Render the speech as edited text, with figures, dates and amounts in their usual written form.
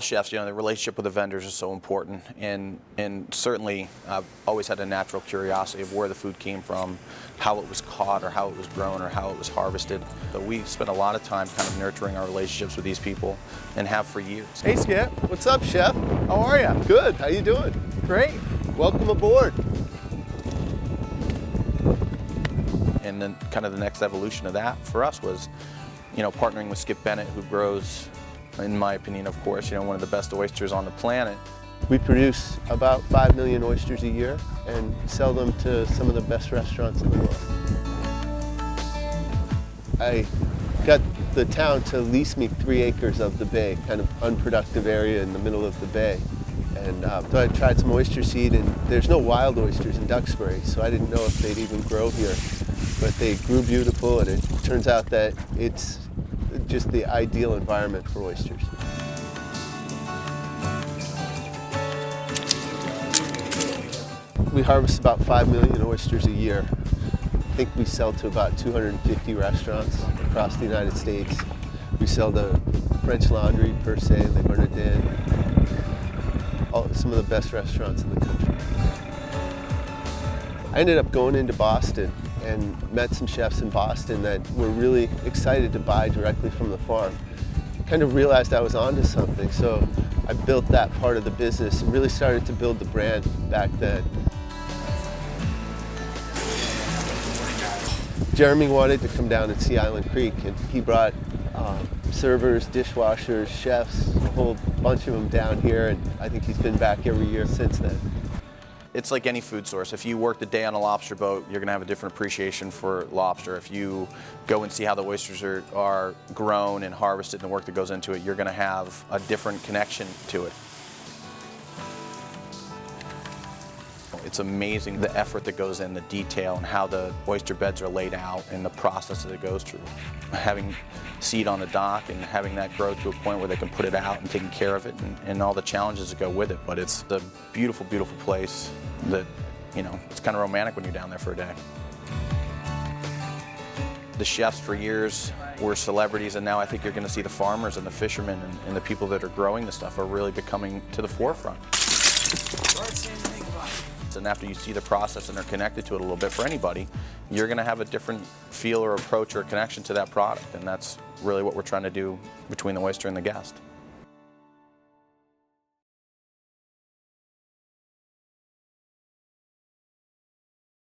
chefs, the relationship with the vendors is so important, and certainly I've always had a natural curiosity of where the food came from, how it was caught or how it was grown or how it was harvested. So we spent a lot of time kind of nurturing our relationships with these people and have for years. Hey Skip. What's up, Chef? How are you? Good. How you doing? Great. Welcome aboard. And then kind of the next evolution of that for us was, partnering with Skip Bennett, who grows, in my opinion, of course, one of the best oysters on the planet. We produce about 5 million oysters a year and sell them to some of the best restaurants in the world. I got the town to lease me 3 acres of the bay, kind of unproductive area in the middle of the bay. And so I tried some oyster seed, and there's no wild oysters in Duxbury, so I didn't know if they'd even grow here. But they grew beautiful, and it turns out that it's just the ideal environment for oysters. We harvest about 5 million oysters a year. I think we sell to about 250 restaurants across the United States. We sell to French Laundry, Per Se, Le Bernardin, some of the best restaurants in the country. I ended up going into Boston and met some chefs in Boston that were really excited to buy directly from the farm. Kind of realized I was onto something, so I built that part of the business and really started to build the brand back then. Jeremy wanted to come down and see Island Creek, and he brought servers, dishwashers, chefs, a whole bunch of them down here, and I think he's been back every year since then. It's like any food source. If you worked a day on a lobster boat, you're going to have a different appreciation for lobster. If you go and see how the oysters are grown and harvested and the work that goes into it, you're going to have a different connection to it. It's amazing the effort that goes in, the detail, and how the oyster beds are laid out and the process that it goes through. Having seed on the dock and having that grow to a point where they can put it out and taking care of it and all the challenges that go with it. But it's a beautiful, beautiful place that, it's kind of romantic when you're down there for a day. The chefs for years were celebrities, and now I think you're going to see the farmers and the fishermen and the people that are growing the stuff are really becoming to the forefront. And after you see the process and are connected to it a little bit, for anybody, you're going to have a different feel or approach or connection to that product, and that's really what we're trying to do between the oyster and the guest.